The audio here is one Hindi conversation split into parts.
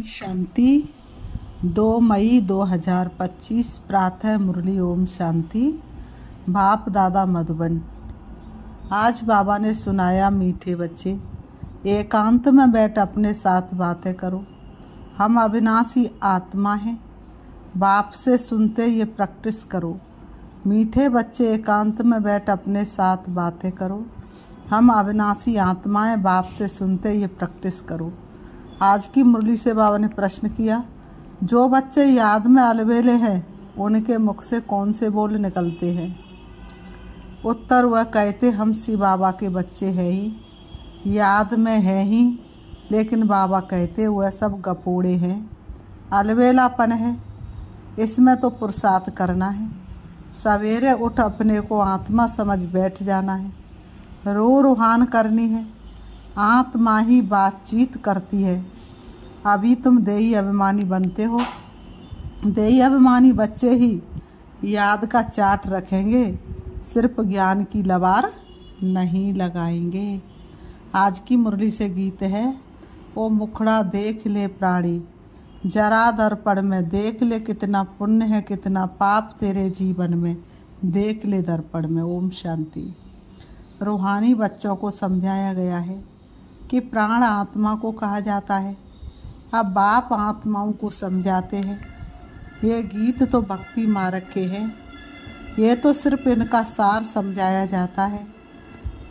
ओम शांति। 2 मई 2025 प्रातः मुरली। ओम शांति। बाप दादा मधुबन। आज बाबा ने सुनाया, मीठे बच्चे एकांत में बैठ अपने साथ बातें करो। हम अविनाशी आत्मा हैं। बाप से सुनते ये प्रैक्टिस करो। मीठे बच्चे एकांत में बैठ अपने साथ बातें करो। हम अविनाशी आत्माएं, बाप से सुनते ये प्रैक्टिस करो। आज की मुरली से बाबा ने प्रश्न किया, जो बच्चे याद में अलबेले हैं उनके मुख से कौन से बोल निकलते हैं? उत्तर, वह कहते हम शिव बाबा के बच्चे हैं ही, याद में हैं ही, लेकिन बाबा कहते वह सब गपोड़े हैं, अलबेलापन है। इसमें तो पुरुषार्थ करना है। सवेरे उठ अपने को आत्मा समझ बैठ जाना है। रूहान करनी है। आत्मा ही बातचीत करती है। अभी तुम देही अभिमानी बनते हो। देही अभिमानी बच्चे ही याद का चाट रखेंगे, सिर्फ ज्ञान की लबार नहीं लगाएंगे। आज की मुरली से गीत है, ओ मुखड़ा देख ले प्राणी, जरा दर्पण में देख ले, कितना पुण्य है कितना पाप तेरे जीवन में, देख ले दर्पण में। ओम शांति। रूहानी बच्चों को समझाया गया है कि प्राण आत्मा को कहा जाता है। अब बाप आत्माओं को समझाते हैं। ये गीत तो भक्ति मार्ग के हैं, ये तो सिर्फ इनका सार समझाया जाता है।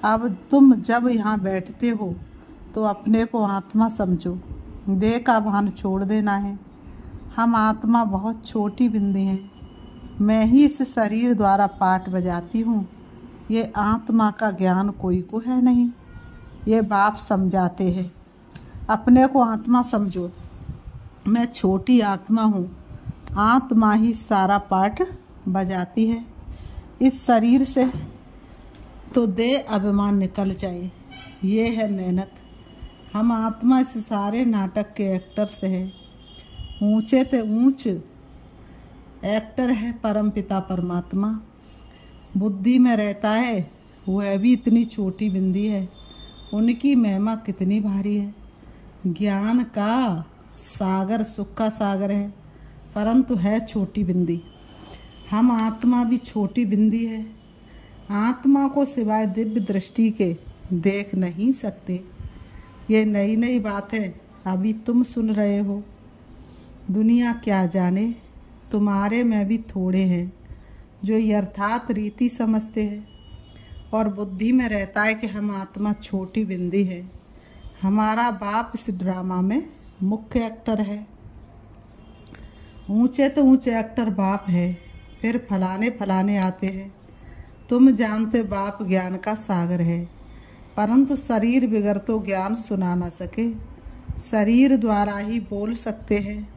अब तुम जब यहाँ बैठते हो तो अपने को आत्मा समझो। देह का भान छोड़ देना है। हम आत्मा बहुत छोटी बिंदी हैं। मैं ही इस शरीर द्वारा पाठ बजाती हूँ। ये आत्मा का ज्ञान कोई को है नहीं। ये बाप समझाते हैं। अपने को आत्मा समझो। मैं छोटी आत्मा हूँ। आत्मा ही सारा पाठ बजाती है। इस शरीर से तो देह अभिमान निकल जाए, ये है मेहनत। हम आत्मा इस सारे नाटक के एक्टर्स हैं। ऊंचे ते ऊंच एक्टर है परमपिता परमात्मा। बुद्धि में रहता है, वह भी इतनी छोटी बिंदी है। उनकी महिमा कितनी भारी है। ज्ञान का सागर, सुख का सागर है, परंतु है छोटी बिंदी। हम आत्मा भी छोटी बिंदी है। आत्मा को सिवाय दिव्य दृष्टि के देख नहीं सकते। ये नई नई बात है, अभी तुम सुन रहे हो। दुनिया क्या जाने, तुम्हारे में भी थोड़े हैं जो यथार्थ रीति समझते हैं और बुद्धि में रहता है कि हम आत्मा छोटी बिंदी है। हमारा बाप इस ड्रामा में मुख्य एक्टर है। ऊंचे तो ऊंचे एक्टर बाप है, फिर फलाने फलाने आते हैं। तुम जानते बाप ज्ञान का सागर है, परंतु शरीर बिगर तो ज्ञान सुना ना सके। शरीर द्वारा ही बोल सकते हैं।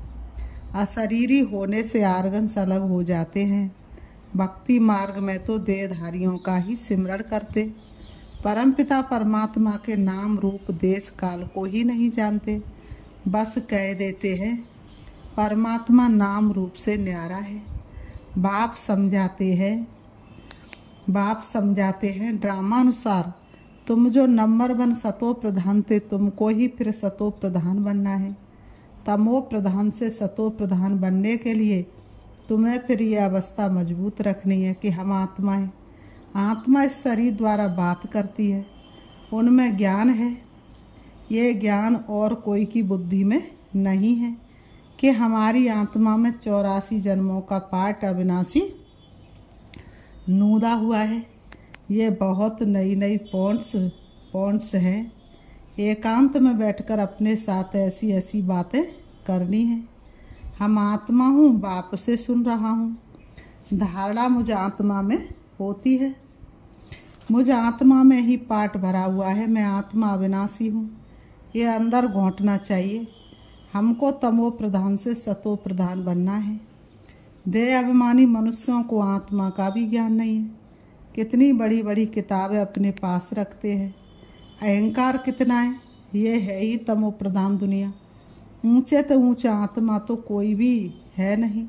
अशरीरी होने से आर्गन्स अलग हो जाते हैं। भक्ति मार्ग में तो देहधारियों का ही सिमरण करते। परमपिता परमात्मा के नाम रूप देश काल को ही नहीं जानते। बस कह देते हैं परमात्मा नाम रूप से न्यारा है। बाप समझाते हैं ड्रामानुसार, तुम जो नंबर 1 सतो प्रधान थे, तुमको ही फिर सतो प्रधान बनना है। तमो प्रधान से सतो प्रधान बनने के लिए तुम्हें फिर ये अवस्था मजबूत रखनी है कि हम आत्मा हैं। आत्मा इस शरीर द्वारा बात करती है, उनमें ज्ञान है। ये ज्ञान और कोई की बुद्धि में नहीं है कि हमारी आत्मा में 84 जन्मों का पाठ अविनाशी नूदा हुआ है। ये बहुत नई नई पॉइंट्स हैं। एकांत में बैठकर अपने साथ ऐसी ऐसी बातें करनी है। हम आत्मा हूँ, बाप से सुन रहा हूँ। धारणा मुझ आत्मा में होती है। मुझ आत्मा में ही पाठ भरा हुआ है। मैं आत्मा अविनाशी हूँ। ये अंदर घोंटना चाहिए। हमको तमो प्रधान से सतो प्रधान बनना है। देह अभिमानी मनुष्यों को आत्मा का भी ज्ञान नहीं है। कितनी बड़ी बड़ी किताबें अपने पास रखते हैं। अहंकार कितना है, ये है ही तमो प्रधान दुनिया। ऊंचे तो ऊंचा आत्मा तो कोई भी है नहीं।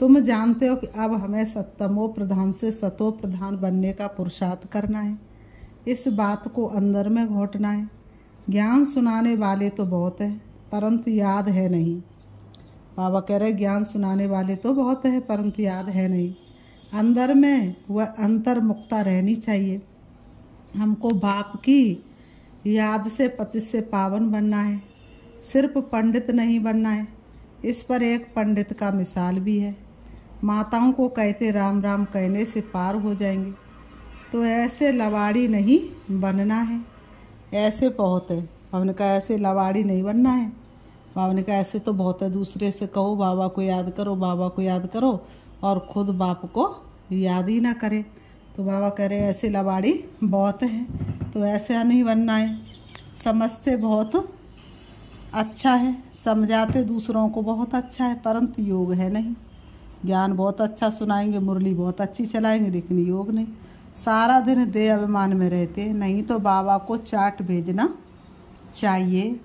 तुम जानते हो कि अब हमें सत्तमो प्रधान से सतो प्रधान बनने का पुरुषार्थ करना है। इस बात को अंदर में घोटना है। ज्ञान सुनाने वाले तो बहुत हैं, परंतु याद है नहीं। बाबा कह रहे ज्ञान सुनाने वाले तो बहुत है परंतु याद है नहीं। अंदर में वह अंतर्मुक्ता रहनी चाहिए। हमको बाप की याद से पति से पावन बनना है, सिर्फ पंडित नहीं बनना है। इस पर एक पंडित का मिसाल भी है। माताओं को कहते राम राम कहने से पार हो जाएंगे, तो ऐसे लवाड़ी नहीं बनना है। ऐसे बहुत है। बाबा ने कहा ऐसे लवाड़ी नहीं बनना है। बाबा ने कहा ऐसे तो बहुत है, दूसरे से कहो बाबा को याद करो, बाबा को याद करो, और खुद बाप को याद ही ना करे। तो बाबा कह रहे ऐसे लवाड़ी बहुत है, तो ऐसा नहीं बनना है। समझते बहुत अच्छा है, समझाते दूसरों को बहुत अच्छा है, परंतु योग है नहीं। ज्ञान बहुत अच्छा सुनाएंगे, मुरली बहुत अच्छी चलाएंगे, लेकिन योग नहीं। सारा दिन देह अभिमान में रहते, नहीं तो बाबा को चाट भेजना चाहिए।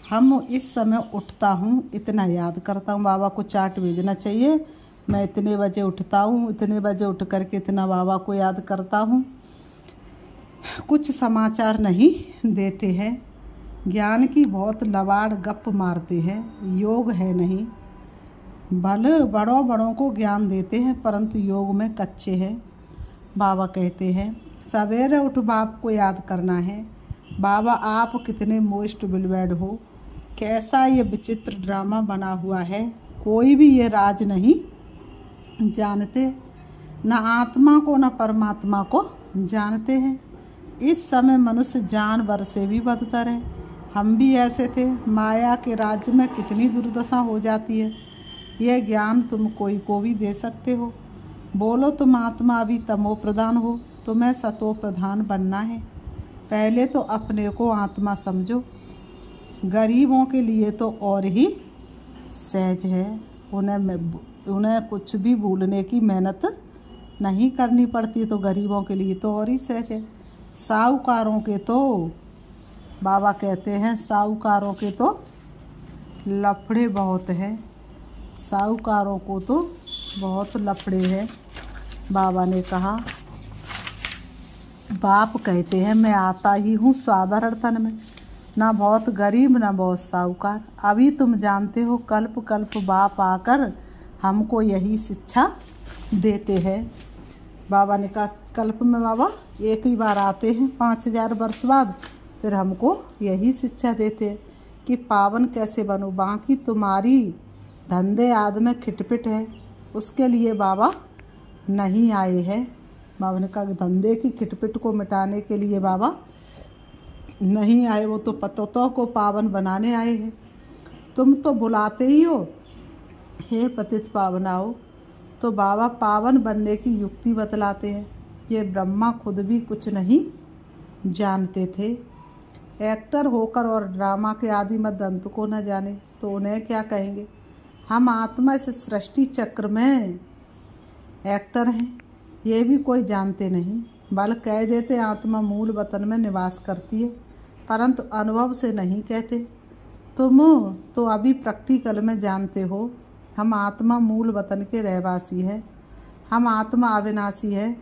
हम इस समय उठता हूँ, इतना याद करता हूँ, बाबा को चाट भेजना चाहिए। मैं इतने बजे उठता हूँ, इतने बजे उठ करके इतना बाबा को याद करता हूँ। कुछ समाचार नहीं देते हैं, ज्ञान की बहुत लवाड़ गप मारते हैं, योग है नहीं। भले बड़ों बड़ों को ज्ञान देते हैं, परंतु योग में कच्चे हैं। बाबा कहते हैं सवेरे उठ बाप को याद करना है। बाबा आप कितने मोस्ट बिलवेड हो, कैसा ये विचित्र ड्रामा बना हुआ है। कोई भी ये राज नहीं जानते, न आत्मा को न परमात्मा को जानते हैं। इस समय मनुष्य जानवर से भी बदतर है। हम भी ऐसे थे। माया के राज्य में कितनी दुर्दशा हो जाती है। यह ज्ञान तुम कोई को भी दे सकते हो। बोलो तुम आत्मा अभी तमो प्रधान हो, तुम्हें सतो प्रधान बनना है। पहले तो अपने को आत्मा समझो। गरीबों के लिए तो और ही सहज है, उन्हें कुछ भी भूलने की मेहनत नहीं करनी पड़ती, तो गरीबों के लिए तो और ही सहज है। साहूकारों के तो बाबा कहते हैं साहूकारों के तो लफड़े बहुत हैं। साहूकारों को तो बहुत लफड़े हैं। बाबा ने कहा बाप कहते हैं मैं आता ही हूँ साधारण तन में, ना बहुत गरीब ना बहुत साहूकार। अभी तुम जानते हो कल्प कल्प बाप आकर हमको यही शिक्षा देते हैं। बाबा ने कहा कल्प में बाबा एक ही बार आते हैं, 5000 वर्ष बाद, फिर हमको यही शिक्षा देते हैं कि पावन कैसे बनो। बाकी तुम्हारी धंधे आदि में खिटपिट है, उसके लिए बाबा नहीं आए हैं। बाबा ने कहा धंधे की खिटपिट को मिटाने के लिए बाबा नहीं आए, वो तो पतों को पावन बनाने आए हैं। तुम तो बुलाते ही हो हे पतित पावनाओ, तो बाबा पावन बनने की युक्ति बतलाते हैं। ये ब्रह्मा खुद भी कुछ नहीं जानते थे। एक्टर होकर और ड्रामा के आदि मत दंत को न जाने तो उन्हें क्या कहेंगे। हम आत्मा इस सृष्टि चक्र में एक्टर हैं, ये भी कोई जानते नहीं। बल कह देते आत्मा मूल वतन में निवास करती है, परंतु अनुभव से नहीं कहते। तुम तो अभी प्रैक्टिकल में जानते हो हम आत्मा मूल वतन के रहवासी हैं, हम आत्मा अविनाशी है।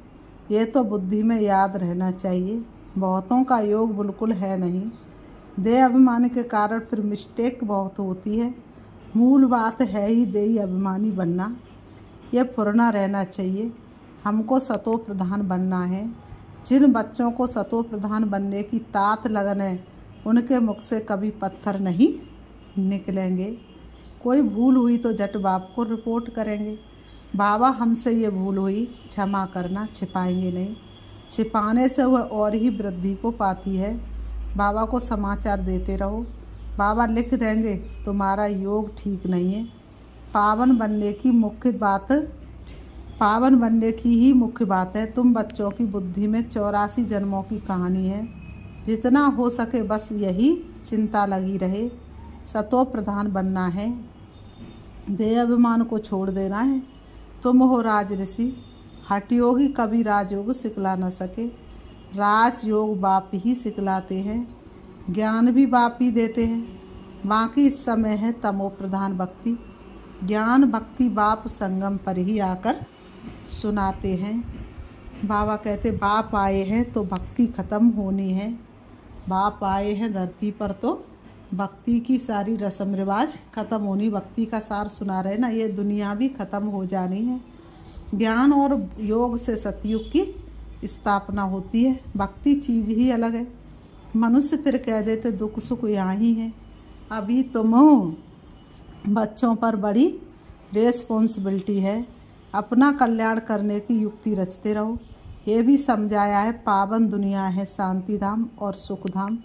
ये तो बुद्धि में याद रहना चाहिए। बहुतों का योग बिल्कुल है नहीं। देह अभिमान के कारण फिर मिस्टेक बहुत होती है। मूल बात है ही देही अभिमानी बनना, यह फुरना रहना चाहिए। हमको सतो प्रधान बनना है। जिन बच्चों को सतो प्रधान बनने की तात लगन है, उनके मुख से कभी पत्थर नहीं निकलेंगे। कोई भूल हुई तो झट बाप को रिपोर्ट करेंगे, बाबा हमसे ये भूल हुई, क्षमा करना। छिपाएंगे नहीं, छिपाने से वह और ही वृद्धि को पाती है। बाबा को समाचार देते रहो, बाबा लिख देंगे तुम्हारा योग ठीक नहीं है। पावन बनने की ही मुख्य बात है। तुम बच्चों की बुद्धि में 84 जन्मों की कहानी है। जितना हो सके बस यही चिंता लगी रहे। सतो प्रधान बनना है, देह अभिमान को छोड़ देना है। तुम हो राज ऋषि, हठयोगी कभी राजयोग सिखला न सके। राजयोग बाप ही सिखलाते हैं, ज्ञान भी बाप ही देते हैं। बाकी इस समय है तमो प्रधान भक्ति। ज्ञान भक्ति बाप संगम पर ही आकर सुनाते हैं। बाबा कहते बाप आए हैं तो भक्ति खत्म होनी है। बाप आए हैं धरती पर तो भक्ति की सारी रस्म रिवाज खत्म होनी, भक्ति का सार सुना रहे ना, ये दुनिया भी खत्म हो जानी है। ज्ञान और योग से सतयुग की स्थापना होती है। भक्ति चीज ही अलग है। मनुष्य फिर कह देते दुख सुख यहाँ ही है। अभी तुम बच्चों पर बड़ी रेस्पॉन्सिबिलिटी है, अपना कल्याण करने की युक्ति रचते रहो। ये भी समझाया है, पावन दुनिया है शांति धाम और सुख धाम,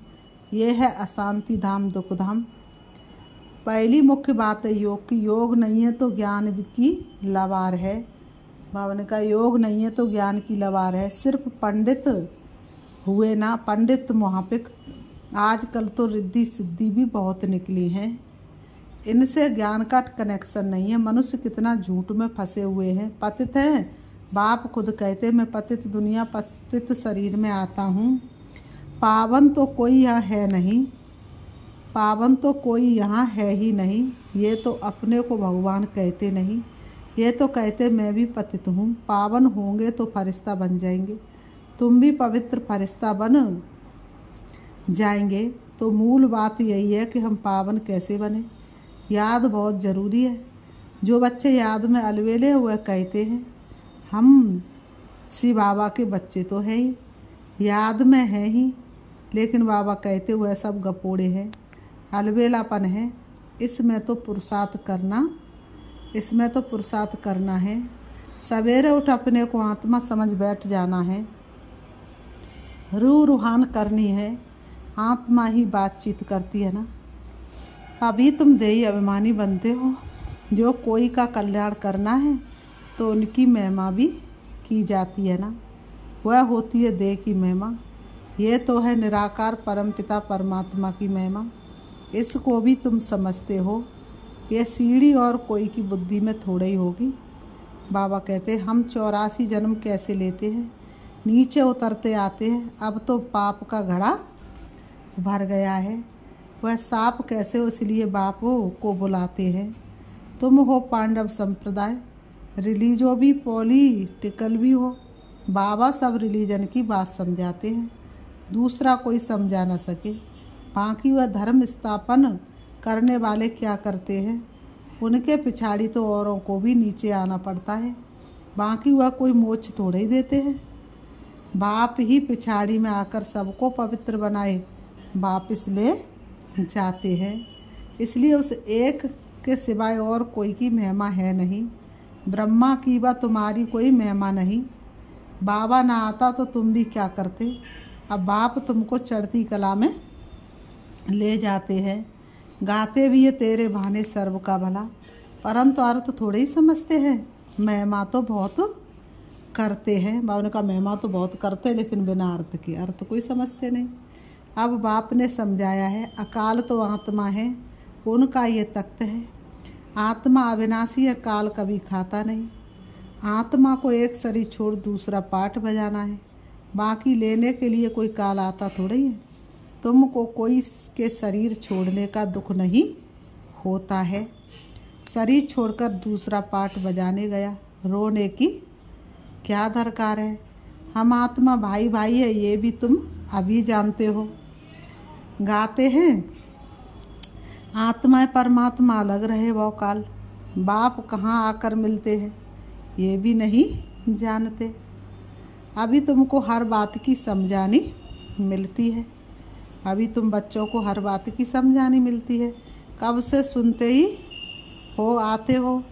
ये है अशांति धाम दुख धाम। पहली मुख्य बात है योग की। योग नहीं है तो ज्ञान की लवार है। बाबा ने कहा योग नहीं है तो ज्ञान की लवार है। सिर्फ पंडित हुए ना, पंडित मुहापिक। आजकल तो रिद्धि सिद्धि भी बहुत निकली हैं, इनसे ज्ञान का कनेक्शन नहीं है। मनुष्य कितना झूठ में फंसे हुए हैं। पतित है, बाप खुद कहते मैं पतित दुनिया पतित शरीर में आता हूँ। पावन तो कोई यहाँ है नहीं, पावन तो कोई यहाँ है ही नहीं। ये तो अपने को भगवान कहते नहीं, ये तो कहते मैं भी पतित हूँ। पावन होंगे तो फरिश्ता बन जाएंगे, तुम भी पवित्र फरिश्ता बन जाएंगे। तो मूल बात यही है कि हम पावन कैसे बने। याद बहुत ज़रूरी है। जो बच्चे याद में अलवेले हुए कहते हैं हम शिव बाबा के बच्चे तो हैं ही, याद में हैं ही, लेकिन बाबा कहते हुए सब गपोड़े हैं, अलवेलापन है। इसमें तो पुरुषार्थ करना है। सवेरे उठ अपने को आत्मा समझ बैठ जाना है, रूहान करनी है। आत्मा ही बातचीत करती है ना। अभी तुम देही अभिमानी बनते हो। जो कोई का कल्याण करना है तो उनकी महिमा भी की जाती है ना, वह होती है देह की महिमा। ये तो है निराकार परमपिता परमात्मा की महिमा, इसको भी तुम समझते हो। ये सीढ़ी और कोई की बुद्धि में थोड़ी ही होगी। बाबा कहते हम 84 जन्म कैसे लेते हैं, नीचे उतरते आते हैं। अब तो पाप का घड़ा भर गया है, वह साफ कैसे हो, इसलिए बापों को बुलाते हैं। तुम हो पांडव संप्रदाय, रिलीजो भी पॉलिटिकल भी हो। बाबा सब रिलीजन की बात समझाते हैं, दूसरा कोई समझा न सके। बाकी वह धर्म स्थापन करने वाले क्या करते हैं, उनके पिछाड़ी तो औरों को भी नीचे आना पड़ता है। बाकी वह कोई मोक्ष थोड़े ही देते हैं। बाप ही पिछाड़ी में आकर सबको पवित्र बनाए वापिस ले जाते हैं। इसलिए उस एक के सिवाय और कोई की महिमा है नहीं। ब्रह्मा की व तुम्हारी कोई महिमा नहीं। बाबा ना आता तो तुम भी क्या करते। अब बाप तुमको चढ़ती कला में ले जाते हैं। गाते भी ये तेरे बहाने सर्व का भला, परंतु अर्थ थोड़े ही समझते हैं। महिमा तो बहुत करते हैं। बाबा का महिमा तो बहुत करते हैं, लेकिन बिना अर्थ के, अर्थ कोई समझते नहीं। अब बाप ने समझाया है, अकाल तो आत्मा है, उनका ये तख्त है। आत्मा अविनाशी है, काल कभी खाता नहीं। आत्मा को एक शरीर छोड़ दूसरा पाठ बजाना है, बाकी लेने के लिए कोई काल आता थोड़ी है। तुमको कोई के शरीर छोड़ने का दुख नहीं होता है। शरीर छोड़कर दूसरा पाठ बजाने गया, रोने की क्या दरकार है। हम आत्मा भाई भाई है, ये भी तुम अभी जानते हो। गाते हैं आत्मा परमात्मा अलग रहे वो काल, बाप कहाँ आकर मिलते हैं ये भी नहीं जानते। अभी तुमको हर बात की समझानी मिलती है। अभी तुम बच्चों को हर बात की समझानी मिलती है। कब से सुनते ही हो आते हो,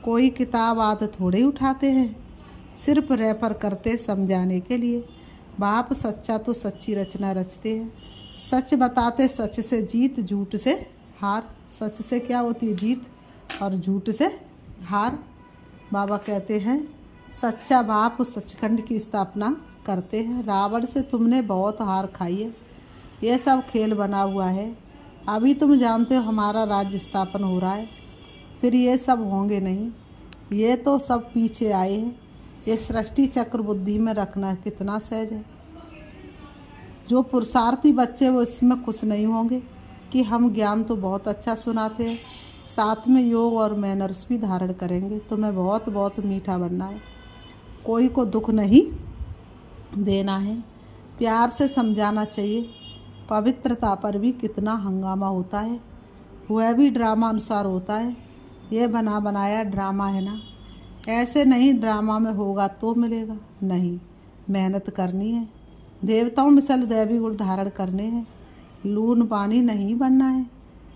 कोई किताब आदत थोड़े उठाते हैं, सिर्फ रेफर करते समझाने के लिए। बाप सच्चा तो सच्ची रचना रचते हैं, सच बताते, सच से जीत झूठ से हार। सच से क्या होती है जीत, और झूठ से हार। बाबा कहते हैं सच्चा बाप सचखंड की स्थापना करते हैं। रावण से तुमने बहुत हार खाई है, यह सब खेल बना हुआ है। अभी तुम जानते हो हमारा राज्य स्थापन हो रहा है, फिर ये सब होंगे नहीं। ये तो सब पीछे आए हैं। ये सृष्टि चक्र बुद्धि में रखना कितना सहज है। जो पुरुषार्थी बच्चे वो इसमें खुश नहीं होंगे कि हम ज्ञान तो बहुत अच्छा सुनाते हैं, साथ में योग और मैनर्स भी धारण करेंगे। तुम्हें बहुत बहुत मीठा बनना है, कोई को दुख नहीं देना है, प्यार से समझाना चाहिए। पवित्रता पर भी कितना हंगामा होता है, वह भी ड्रामा अनुसार होता है। यह बना बनाया ड्रामा है ना, ऐसे नहीं ड्रामा में होगा तो मिलेगा, नहीं मेहनत करनी है, देवताओं मिसल दैवी गुण धारण करने हैं, लून पानी नहीं बनना है।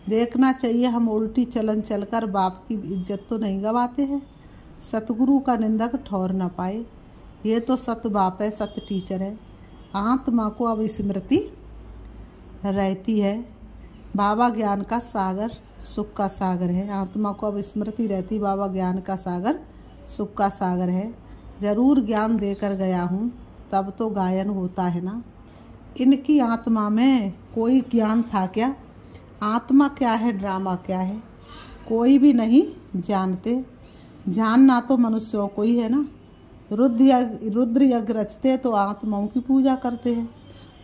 देखना चाहिए हम उल्टी चलन चलकर बाप की इज्जत तो नहीं गवाते हैं, सतगुरु का निंदक ठौर न पाए। ये तो सत बाप है, सत टीचर है। आत्मा को अब स्मृति रहती है, बाबा ज्ञान का सागर सुख का सागर है। आत्मा को अब स्मृति रहती, बाबा ज्ञान का सागर सुख का सागर है। जरूर ज्ञान देकर गया हूँ, तब तो गायन होता है ना। इनकी आत्मा में कोई ज्ञान था क्या? आत्मा क्या है, ड्रामा क्या है, कोई भी नहीं जानते। जानना तो मनुष्यों को ही है ना। रुद्र यज्ञ रचते तो आत्माओं की पूजा करते हैं,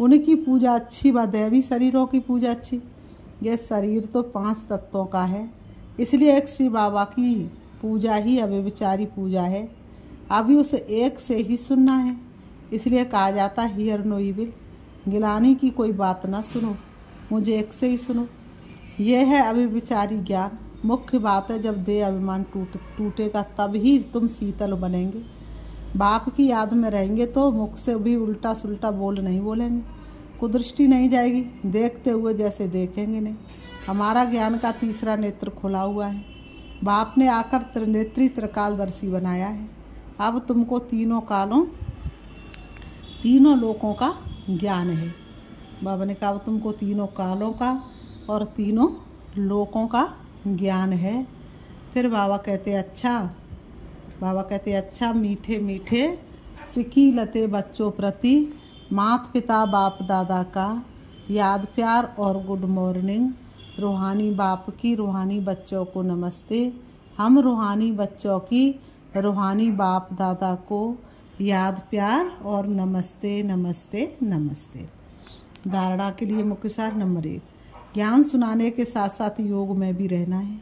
उनकी पूजा अच्छी व दैवी शरीरों की पूजा अच्छी। यह शरीर तो 5 तत्वों का है, इसलिए एक शिव बाबा की पूजा ही अव्यभिचारी पूजा है। अभी उस एक से ही सुनना है, इसलिए कहा जाता है हियर नो इविल, गिलानी की कोई बात ना सुनो, मुझे एक से ही सुनो। यह है अव्यभिचारी ज्ञान। मुख्य बात है जब देह अभिमान टूटेगा तब ही तुम शीतल बनेंगे। बाप की याद में रहेंगे तो मुख से भी उल्टा सुल्टा बोल नहीं बोलेंगे, कुदृष्टि नहीं जाएगी, देखते हुए जैसे देखेंगे नहीं। हमारा ज्ञान का तीसरा नेत्र खुला हुआ है, बाप ने आकर त्रिनेत्री त्रिकालदर्शी बनाया है। अब तुमको तीनों लोकों का ज्ञान है। बाबा ने कहा तुमको तीनों कालों का और तीनों लोकों का ज्ञान है। फिर बाबा कहते अच्छा मीठे मीठे सिकी लते बच्चों प्रति माता पिता बाप दादा का याद प्यार और गुड मॉर्निंग। रूहानी बाप की रूहानी बच्चों को नमस्ते। हम रूहानी बच्चों की रूहानी बाप दादा को याद प्यार और नमस्ते नमस्ते नमस्ते। धारणा के लिए मुख्य सार नंबर 1, ज्ञान सुनाने के साथ साथ योग में भी रहना है,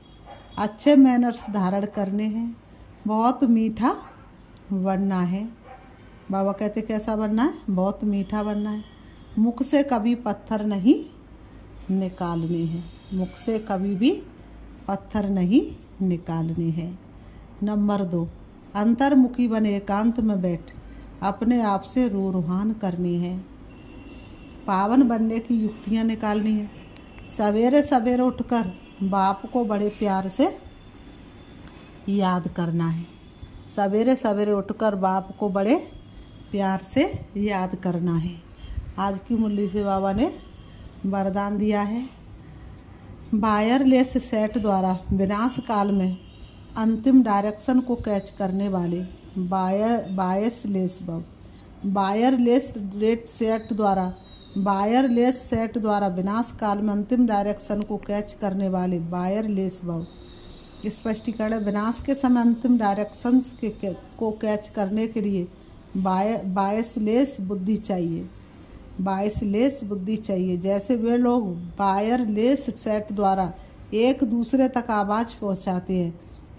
अच्छे मैनर्स धारण करने हैं, बहुत मीठा बनना है। बाबा कहते कैसा बनना है? बहुत मीठा बनना है। मुख से कभी पत्थर नहीं निकालने हैं, मुख से कभी भी पत्थर नहीं निकालने हैं। नंबर 2, अंतर्मुखी बने एकांत में बैठ अपने आप से रूहान करनी है, पावन बनने की युक्तियां निकालनी है। सवेरे सवेरे उठकर बाप को बड़े प्यार से याद करना है, सवेरे सवेरे उठकर बाप को बड़े प्यार से याद करना है। आज की मुरली से बाबा ने वरदान दिया है, वायरलेस सेट द्वारा विनाश काल में अंतिम डायरेक्शन को कैच करने वाले वायरलेस सेट द्वारा विनाश काल में अंतिम डायरेक्शन को कैच करने वाले वायरलेस बव। स्पष्टीकरण, विनाश के समय अंतिम डायरेक्शंस को कैच करने के लिए बायसलेस बुद्धि चाहिए। जैसे वे लोग वायरलेस सेट द्वारा एक दूसरे तक आवाज़ पहुंचाते हैं,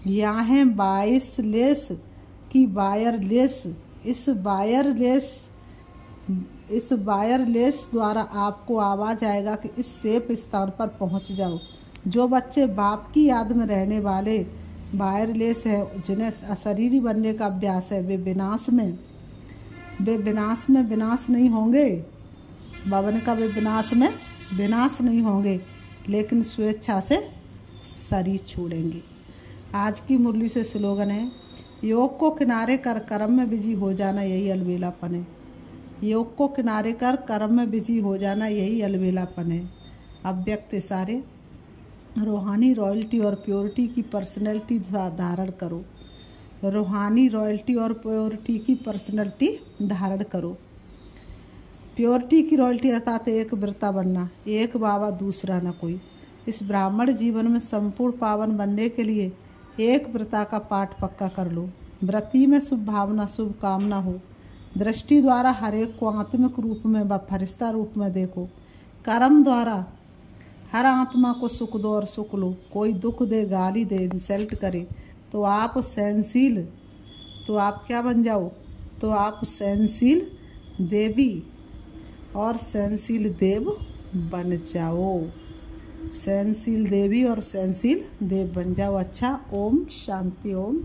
यहाँ है बायसलेस की वायरलेस। इस वायरलेस द्वारा आपको आवाज़ आएगा कि इस सेफ स्थान पर पहुंच जाओ। जो बच्चे बाप की याद में रहने वाले वायरलेस है, जिन्हें अशरीरी बनने का अभ्यास है, वे विनाश में विनाश नहीं होंगे। बाबा ने कहा वे विनाश में विनाश नहीं होंगे, लेकिन स्वेच्छा से शरीर छोड़ेंगे। आज की मुरली से स्लोगन है, योग को किनारे कर कर्म में बिजी हो जाना यही अलबेलापन है। योग को किनारे कर कर्म में बिजी हो जाना यही अलबेलापन है। अव्यक्त इशारे, रूहानी रॉयल्टी और प्योरिटी की पर्सनैलिटी धारण करो। रूहानी रॉयल्टी और प्योरिटी की पर्सनैलिटी धारण करो। प्योरिटी की रॉयल्टी अर्थात एक व्रता बनना, एक बाबा दूसरा न कोई। इस ब्राह्मण जीवन में संपूर्ण पावन बनने के लिए एक व्रता का पाठ पक्का कर लो। व्रती में शुभ भावना शुभ कामना हो। दृष्टि द्वारा हर एक को आत्मिक रूप में व फरिश्ता रूप में देखो। कर्म द्वारा हर आत्मा को सुख दो और सुख लो। कोई दुख दे, गाली दे, इंसल्ट करे तो आप सहनशील, तो आप क्या बन जाओ? तो आप सहनशील देवी और सहनशील देव बन जाओ। सहनशील देवी और सहनशील देव बन जाओ। अच्छा, ओम शांति। ओम।